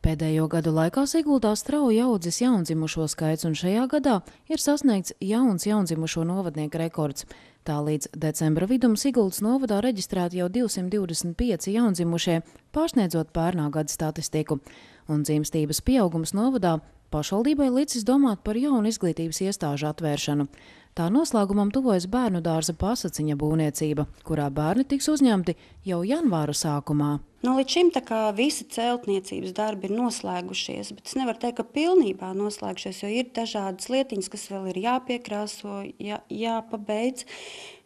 Pēdējo gadu laikā Siguldā strauji audzis jaundzimušo skaits, un šajā gadā ir sasniegts jauns jaundzimušo novadnieku rekords. Tā līdz decembra vidum Siguldas novadā reģistrēti jau 225 jaundzimušie, pārsniedzot pērnā gada statistiku. Un dzimstības pieaugums novadā pašvaldībai licis domāt par jaunu izglītības iestāžu atvēršanu. Tā noslēgumam tuvojas bērnu dārza Pasaciņa būvniecība, kurā bērni tiks uzņemti jau janvāra sākumā. Līdz šim visi celtniecības darbi ir noslēgušies, bet es nevaru teikt, ka pilnībā noslēgušies, jo ir dažādas lietiņas, kas vēl ir jāpiekrāso, jāpabeidz.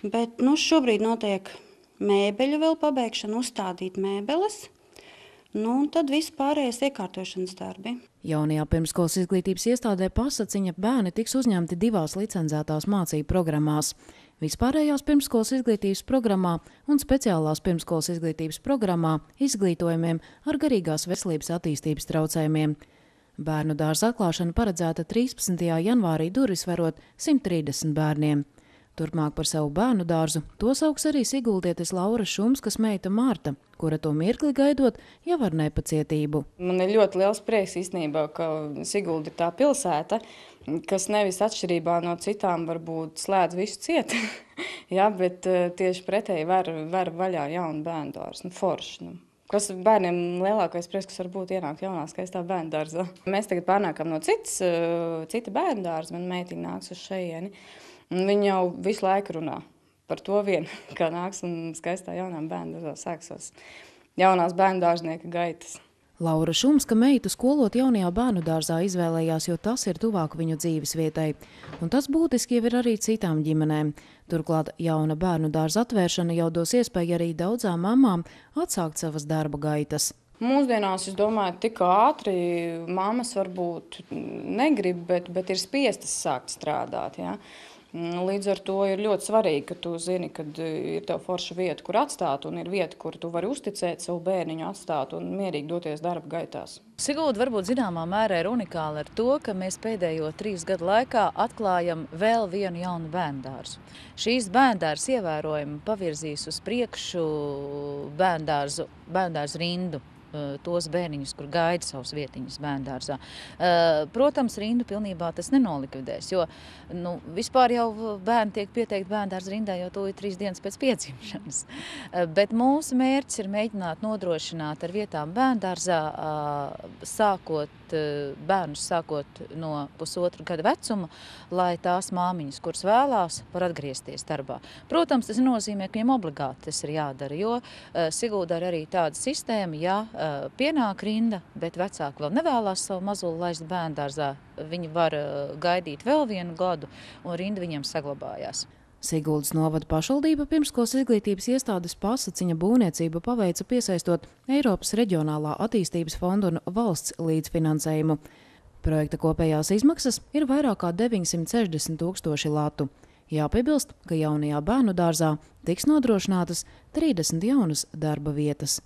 Bet šobrīd notiek mēbeļu vēl pabeigšana, uzstādīt mēbeles. Un tad viss pārējais iekārtošanas darbi. Jaunajā pirmskolas izglītības iestādē Pasaciņa bērni tiks uzņemti 2 licencētās mācību programmās – vispārējās pirmskolas izglītības programmā un speciālās pirmskolas izglītības programmā izglītojumiem ar garīgās veselības attīstības traucējumiem. Bērnu dārza atklāšana paredzēta 13. janvārī durvis verot 130 bērniem. Turpmāk par savu bērnu dārzu to sauks arī siguldietes Laura Šumskas meita Marta, kura to mirkli gaidot jau ar nepacietību. Man ir ļoti liels prieks īstenībā, ka Sigulda ir tā pilsēta, kas nevis atšķirībā no citām varbūt slēdz visu ciet, bet tieši pretēji ver vaļā jaunu bērnu dārzu, forši. Kas bērniem lielākais prieks, kas varbūt ienākt jaunā skaistā bērnu dārzā. Mēs tagad pārnākam no cita bērnu dārza, man meitiņa nāks uz šejieni. Viņa jau visu laiku runā par to vienu, kā nāks un skaistā jaunām bērnu dārzā sāksies jaunās bērnu dārznieka gaitas. Laura Šumska meitu skolot jaunajā bērnu dārzā izvēlējās, jo tas ir tuvāk viņu dzīves vietai. Un tas būtiski jau ir arī citām ģimenēm. Turklāt jauna bērnu dārza atvēršana jau dos iespēju arī daudzām mamām atsākt savas darba gaitas. Mūsdienās, es domāju, tik ātri mammas varbūt negrib, bet ir spiestas sākt strādāt. Ja? Līdz ar to ir ļoti svarīgi, ka tu zini, kad ir tev forša vieta, kur atstāt, un ir vieta, kur tu vari uzticēt savu bērniņu atstāt un mierīgi doties darba gaitās. Sigulda varbūt zināmā mērā ir unikāla ar to, ka mēs pēdējo 3 gadu laikā atklājam vēl vienu jaunu bērndārzu. Šīs bērndārs ievērojami pavirzīs uz priekšu bērndārzu rindu. Tos bērniņus, kur gaida savus vietiņus bērndārzā. Protams, rindu pilnībā tas nenolikvidēs, jo vispār jau bērni tiek pieteikti bērndārza rindā jau tūlīt 3 dienas pēc piedzimšanas. Bet mūsu mērķis ir mēģināt nodrošināt ar vietām bērndārzā, bērnus sākot no pusotra gada vecuma, lai tās māmiņas, kuras vēlās, var atgriezties darbā. Protams, tas nozīmē, ka viņiem obligāti tas ir jādara, jo Siguldā ir arī tāda sistēma, ja pienāk rinda, bet vecāki vēl nevēlās savu mazuli laist bērndārzā, viņi var gaidīt vēl 1 gadu, un rinda viņiem saglabājās. Siguldas novada pašvaldība pirmskolas izglītības iestādes Pasaciņa būvniecību paveica piesaistot Eiropas reģionālā attīstības fondu un valsts līdzfinansējumu. Projekta kopējās izmaksas ir vairāk kā 960 000 latu. Jāpiebilst, ka jaunajā bērnu dārzā tiks nodrošinātas 30 jaunas darba vietas.